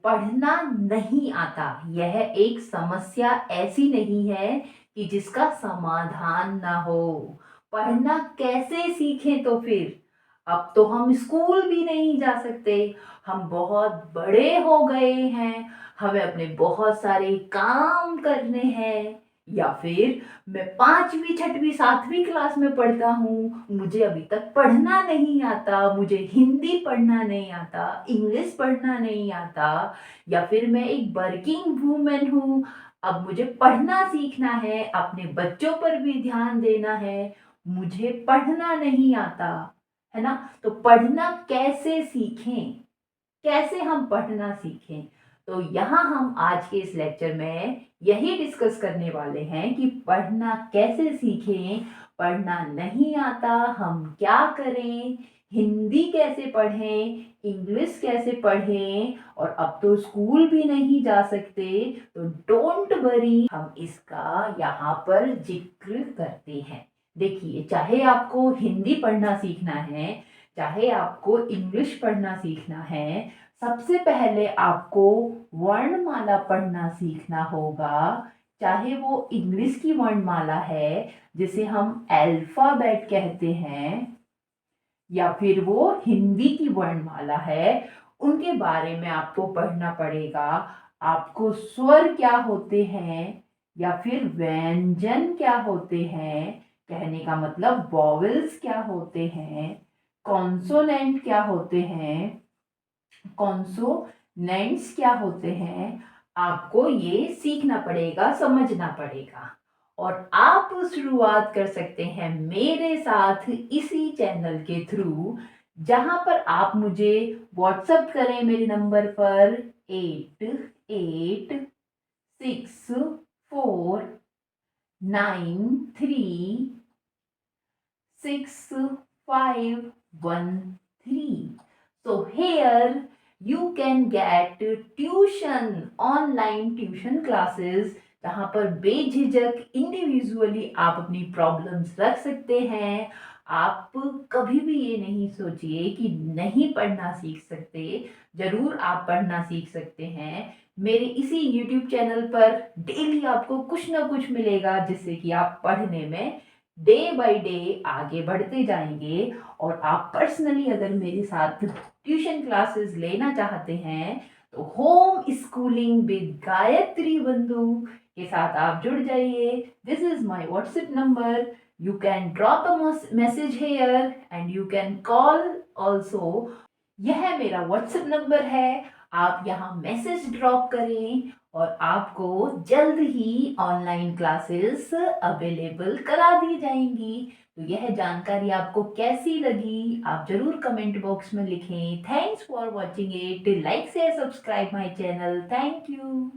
पढ़ना नहीं आता यह एक समस्या ऐसी नहीं है कि जिसका समाधान ना हो। पढ़ना कैसे सीखें तो फिर? अब तो हम स्कूल भी नहीं जा सकते। हम बहुत बड़े हो गए हैं। हमें अपने बहुत सारे काम करने हैं। या फिर मैं 5वीं 6वीं 7वीं क्लास में पढ़ता हूँ, मुझे अभी तक पढ़ना नहीं आता, मुझे हिंदी पढ़ना नहीं आता, इंग्लिश पढ़ना नहीं आता। या फिर मैं एक वर्किंग वूमेन हूँ, अब मुझे पढ़ना सीखना है, अपने बच्चों पर भी ध्यान देना है, मुझे पढ़ना नहीं आता, है ना? तो पढ़ना कैसे सीखें? कैसे हम पढ़ना सीखें? तो यहाँ हम आज के इस लेक्चर में यही डिस्कस करने वाले हैं कि पढ़ना कैसे सीखें, पढ़ना नहीं आता हम क्या करें, हिंदी कैसे पढ़ें, इंग्लिश कैसे पढ़ें, और अब तो स्कूल भी नहीं जा सकते, तो डोंट वरी हम इसका यहाँ पर जिक्र करते हैं। देखिए, चाहे आपको हिंदी पढ़ना सीखना है, चाहे आपको इंग्लिश पढ़ना सीखना है, सबसे पहले आपको वर्णमाला पढ़ना सीखना होगा। चाहे वो इंग्लिश की वर्णमाला है जिसे हम अल्फाबेट कहते हैं, या फिर वो हिंदी की वर्णमाला है, उनके बारे में आपको पढ़ना पड़ेगा। आपको स्वर क्या होते हैं या फिर व्यंजन क्या होते हैं, कहने का मतलब वॉवेल्स क्या होते हैं, कॉन्सोनेंट क्या होते हैं, कॉन्सोनेंट्स क्या होते हैं, आपको ये सीखना पड़ेगा, समझना पड़ेगा। और आप शुरुआत कर सकते हैं मेरे साथ इसी चैनल के थ्रू, जहां पर आप मुझे व्हाट्सएप करें मेरे नंबर पर 8864936513। So here you can get online tuition classes, जहाँ पर बेझिझक इंडिविजुअली आप अपनी प्रॉब्लम्स रख सकते हैं। आप कभी भी ये नहीं सोचिए कि नहीं पढ़ना सीख सकते, जरूर आप पढ़ना सीख सकते हैं। मेरे इसी YouTube चैनल पर डेली आपको कुछ ना कुछ मिलेगा जिससे कि आप पढ़ने में डे बाय डे आगे बढ़ते जाएंगे। और आप पर्सनली अगर मेरे साथ ट्यूशन क्लासेस लेना चाहते हैं तो होम स्कूलिंग विद गायत्री बंधु के साथ आप जुड़ जाइए। This is my WhatsApp number, you can drop a message hair and you can call also. यह मेरा व्हाट्सएप नंबर है, आप यहाँ मैसेज ड्रॉप करें और आपको जल्द ही ऑनलाइन क्लासेस अवेलेबल करा दी जाएंगी। तो यह जानकारी आपको कैसी लगी आप जरूर कमेंट बॉक्स में लिखें। Thanks for watching it, like share subscribe my channel. Thank you.